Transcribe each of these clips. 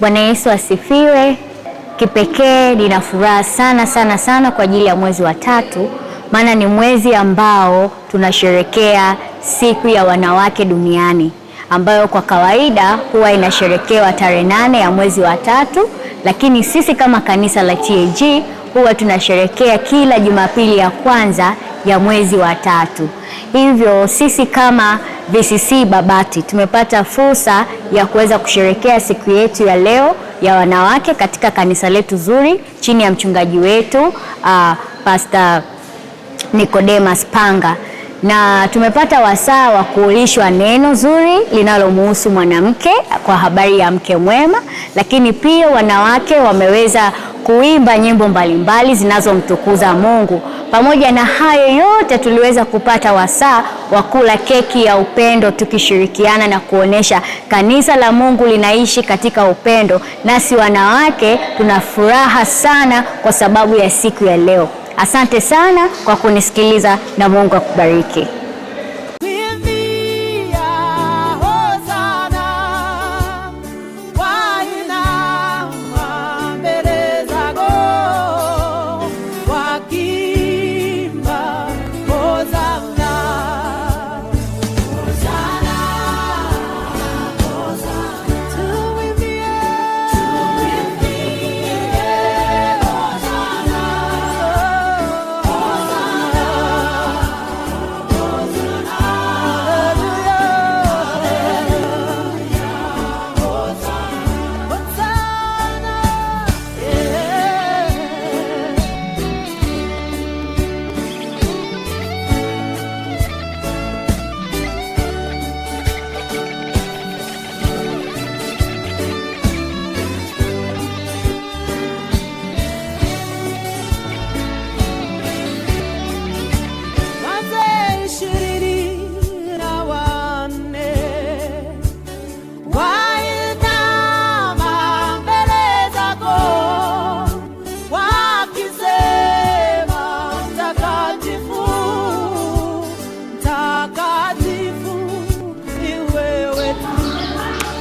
Bwana Yesu asifiwe. Kipekee nina furaha sana kwa ajili ya mwezi wa tatu, maana ni mwezi ambao tunasherekea siku ya wanawake duniani, ambayo kwa kawaida huwa inasherekewa tarehe 8 ya mwezi wa tatu, lakini sisi kama kanisa la TAG huwa tunasherekea kila Jumapili ya kwanza ya mwezi wa tatu. Hivyo sisi kama VCC Babati tumepata fursa ya kuweza kusherekea siku yetu ya leo ya wanawake katika kanisa letu zuri chini ya mchungaji wetu Pastor Nicodemus Panga, na tumepata wasaa wa kuulishwa neno zuri linalomhusu mwanamke kwa habari ya mke mwema, lakini pia wanawake wameweza kuimba nyimbo mbalimbali zinazomtukuza Mungu. Pamoja na hayo yote, tuliweza kupata wasaa wa kula keki ya upendo, tukishirikiana na kuonesha kanisa la Mungu linaishi katika upendo, nasi wanawake tuna furaha sana kwa sababu ya siku ya leo. Asante sana kwa kunisikiliza na Mungu akubariki.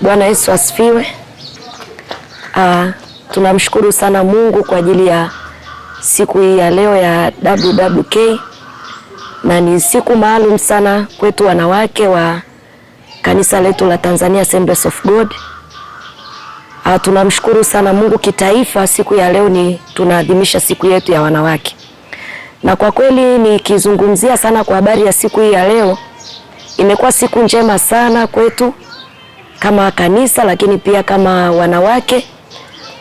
Bwana Yesu asifiwe. Tunamshukuru sana Mungu kwa ajili ya siku hii ya leo ya WWK, na ni siku maalum sana kwetu wanawake wa kanisa letu la Tanzania Assemblies of God. Tunamshukuru sana Mungu kitaifa, siku ya leo ni tunaadhimisha siku yetu ya wanawake. Na kwa kweli nikizungumzia sana kwa habari ya siku hii ya leo, imekuwa siku njema sana kwetu kama kanisa, lakini pia kama wanawake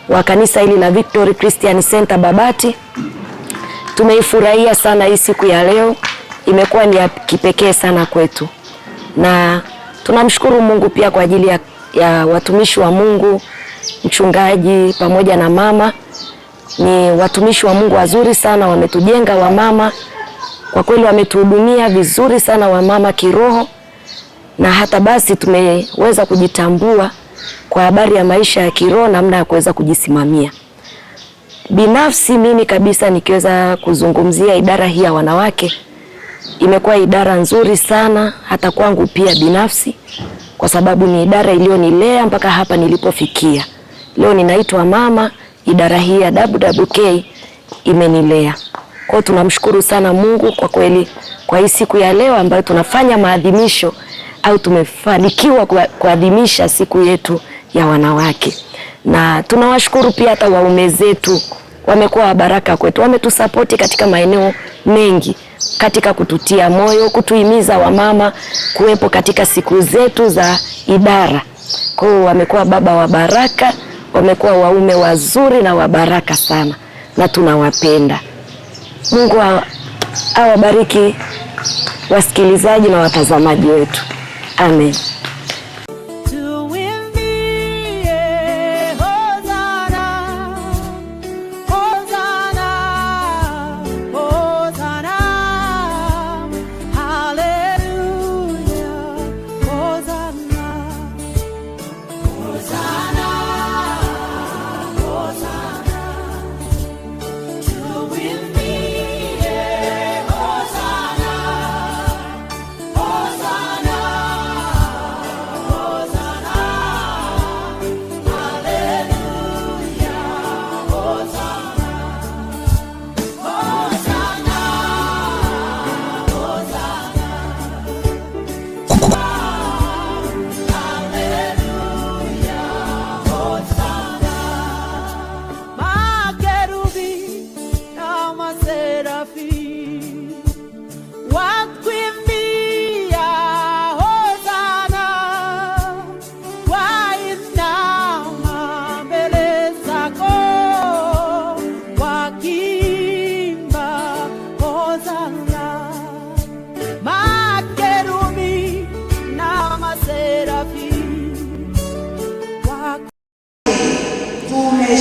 wa kanisa hili la Victory Christian Center Babati. Tumeifurahia sana hii siku ya leo, imekuwa ni ya kipekee sana kwetu, na tunamshukuru Mungu pia kwa ajili ya watumishi wa Mungu, mchungaji pamoja na mama. Ni watumishi wa Mungu wazuri sana, wametujenga wamama, kwa kweli wametuhudumia vizuri sana wamama kiroho, na hata basi tumeweza kujitambua kwa habari ya maisha ya kiroho, namna ya kuweza kujisimamia. Binafsi mimi kabisa nikiweza kuzungumzia idara hii ya wanawake, imekuwa idara nzuri sana hata kwangu pia binafsi, kwa sababu ni idara iliyonilea mpaka hapa nilipofikia. Leo ninaitwa mama, idara hii ya WWK imenilea. Kwa hiyo tunamshukuru sana Mungu kwa kweli kwa hii siku ya leo ambayo tunafanya maadhimisho au tumefanikiwa kuadhimisha siku yetu ya wanawake. Na tunawashukuru pia hata waume zetu, wamekuwa wa baraka kwetu, wametusapoti katika maeneo mengi, katika kututia moyo, kutuhimiza wamama kuwepo katika siku zetu za idara. Kwa hiyo wamekuwa baba wa baraka, wamekuwa waume wazuri na wa baraka sana, na tunawapenda. Mungu awabariki wasikilizaji na watazamaji wetu. Amen.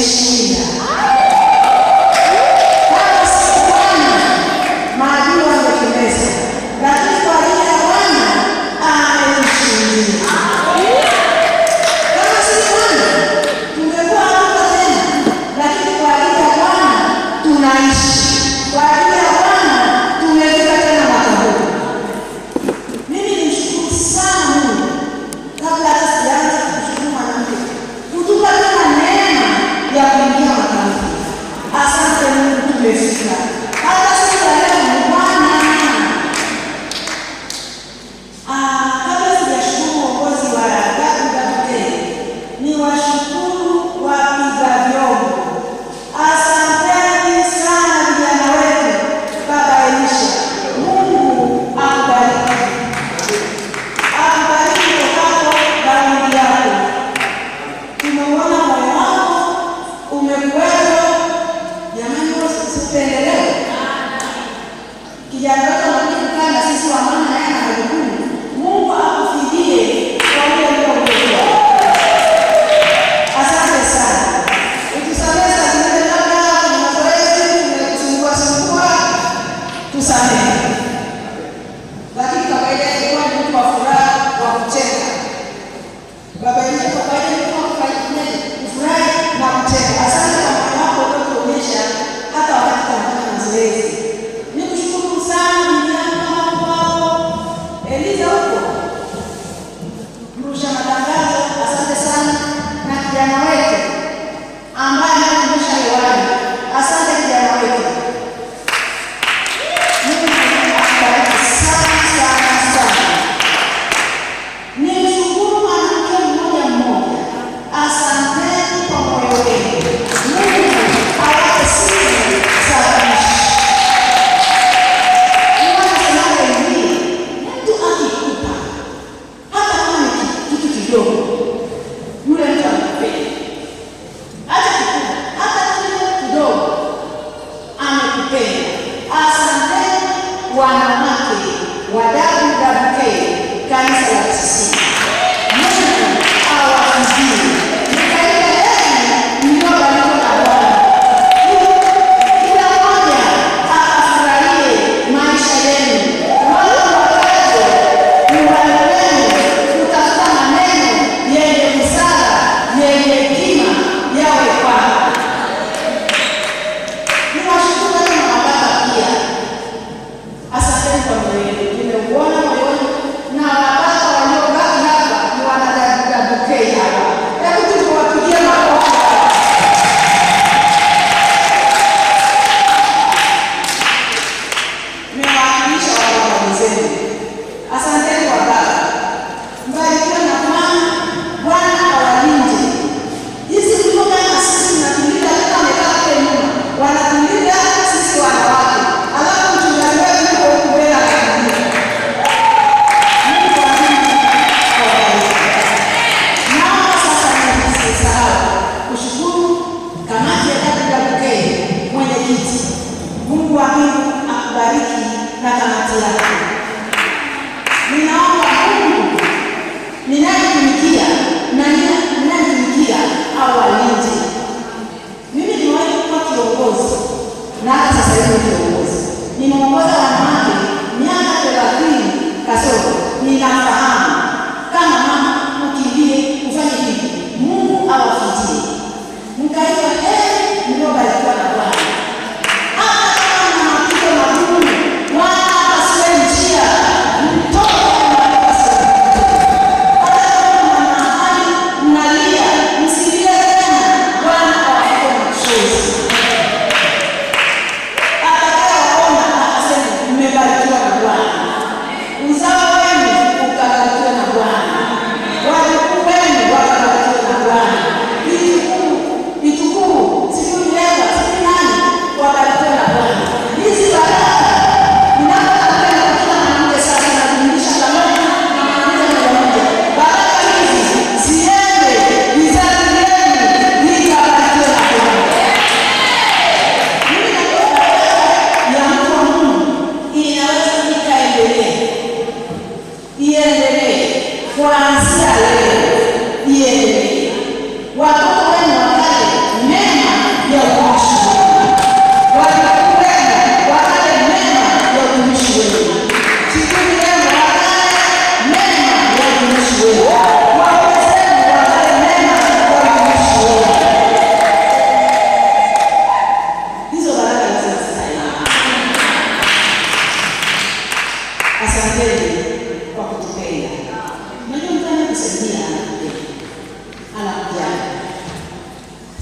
nimeshinda. Kama si Bwana, maadui wangetumeza, lakini kwa ajili ya Bwana amenishindia. Kama si Bwana, tungekuwa hapa tena, lakini kwa ajili ya Bwana tunaishi. Kwa ajili ya Bwana tumefika tena mwaka huu. Mimi nimshukuru sana Mungu kabla hata sijaanza kumshukuru mwanamke kutupa tena neema ya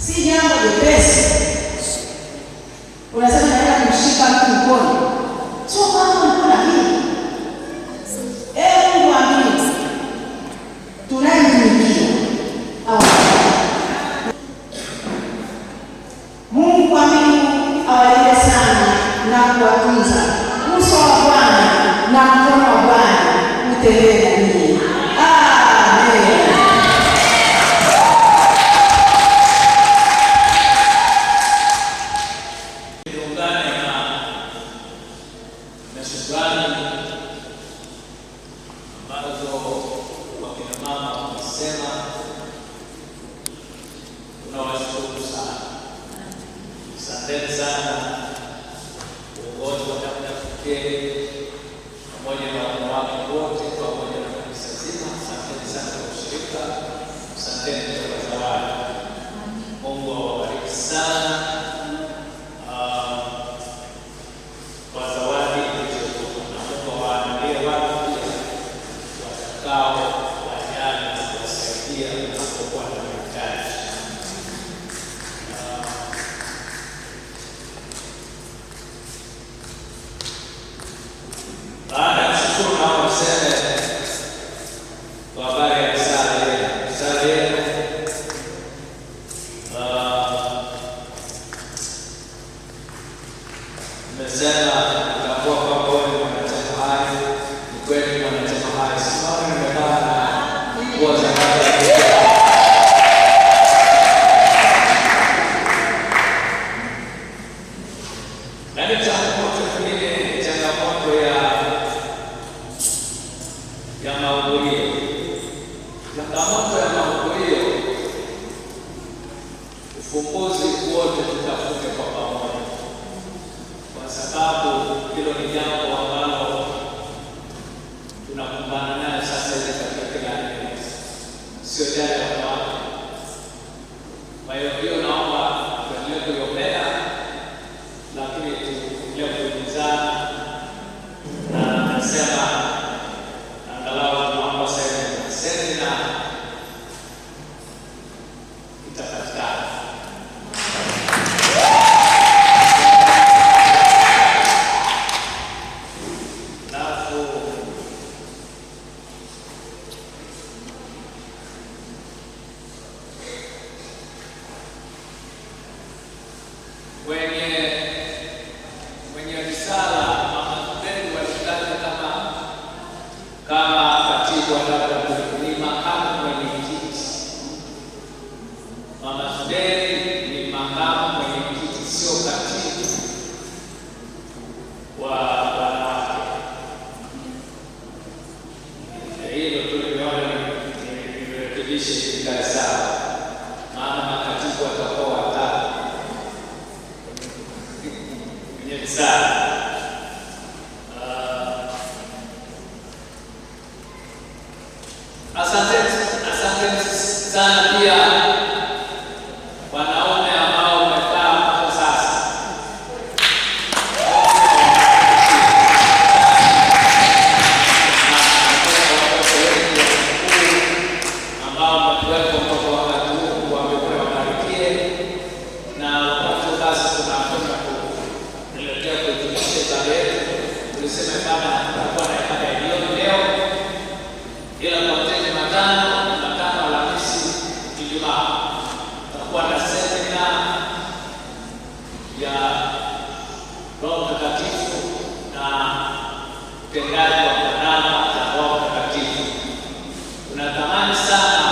si jambo jepesi. Unasema naenda kumshika mtu mkono, sio kama mkono hii. Mungu amini, tunayemtumikia au Mungu amini awalinde sana na kuwatunza. Uso wa Bwana na mkono wa Bwana utembee na ninyi. Amen. Shukrani ambazo wakina mama wamesema, tunawashukuru sana. Asanteni sana uongozi wa WWK pamoja na wanawake wote pamoja na kanisa zima. Asanteni sana kwa ushirika, asanteni kwa zawadi. Mungu awabariki sana kwa zawadi wajali na kuwasaidia unapokuwa na mahitaji. Baada ya kushukuru, naomba niseme kwa habari ya risala yenu. Risala yenu nimesema nitambua kwamba wewe ni mwanachama hai. Ni kweli mwanachama hai. Simama nimevaa na nguo za nani. Changamoto nyingine, changamoto ya mahudhurio. Changamoto ya mahudhurio, ufumbuzi wote tutafute kwa pamoja, kwa sababu hilo ni jambo ambalo tunakumbana nayo sasa hivi katika kila eneo, sio jana wanawake. Kwa hiyo naomba tuendelee kuiombea, lakini tuendelee kuhimizana, na nasema angalau tunaomba semina itapatikana. Mwenye risala Mama walitaja kama katibu wa WWK ni makamu mwenyekiti. Mama Zuberi ni makamu mwenyekiti, sio katibu wa wanawake. Hilo tuliona nirekebishe kikae sawa, maana makatibu watakuwa watatu kwenye risala. Asante sana pia wanaume ambao wamekaa kwa sasa. Ambao wamekuwepo kwa wakati huu, wamekuwa wabarikie, na wakati sasa tunakwenda kuelekea kuhitimisha ibada yetu. Tulisema ibada tutakuwa na ibada ya jioni leo, ila kuanzia Jumatano Alhamisi, Ijumaa tutakuwa na semina ya Roho Mtakatifu na utendaji wa karama za Roho Mtakatifu. Tunatamani sana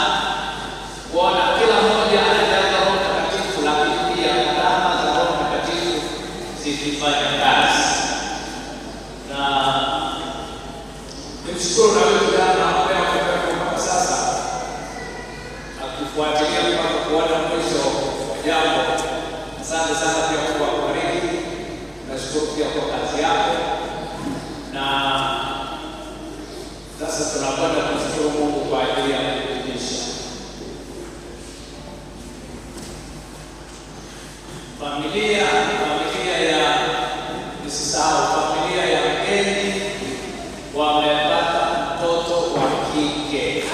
kuona kila mmoja anajaza Roho Mtakatifu, lakini pia karama za Roho Mtakatifu zikifanya kazi. Na nimshukuru na wewe jana mpaka sasa akifuatilia mpaka kuona mwisho wa jambo. Asante sana pia kwa kubariki. Nashukuru pia kwa kazi yako, na sasa tunakwenda kumshukuru Mungu kwa ajili ya kuhitimisha. Familia ya nisisahau, familia ya mgeni wamepata mtoto wa kike.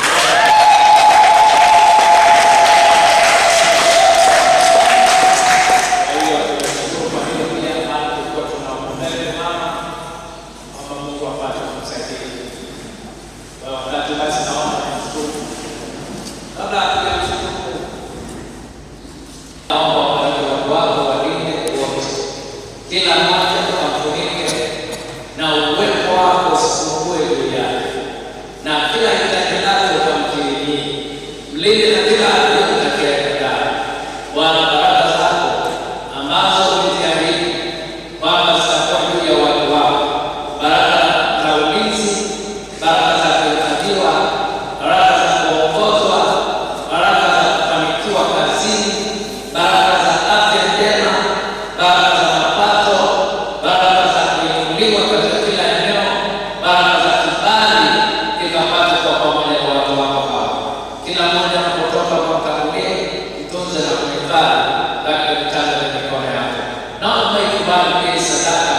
tafadhali katika vitanda vya mikono yako. Naomba ikubali pia sadaka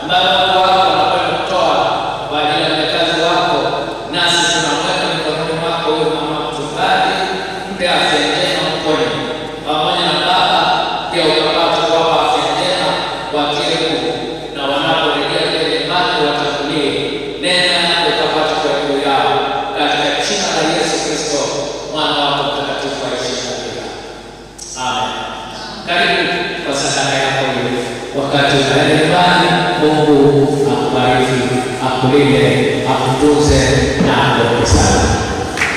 ambayo watu wako wanakwenda kutoa kwa ajili ya makazi wako, nasi tunamweka mikononi mwako wewe mama mchungaji, mpe afya njema mkono pamoja na baba pia ukapata kuwapa afya njema, watie nguvu na wanaporejea kwenye nyumbani watangulie neno lako ukapata kwa juu yao, katika jina la Yesu Kristo mwana wako mtakatifu aishi katika. Amen. Karibu kwa sadaka yako hiyo. Wakati unaenda nyumbani, Mungu akubariki, akulinde, akutunze na akubariki sana.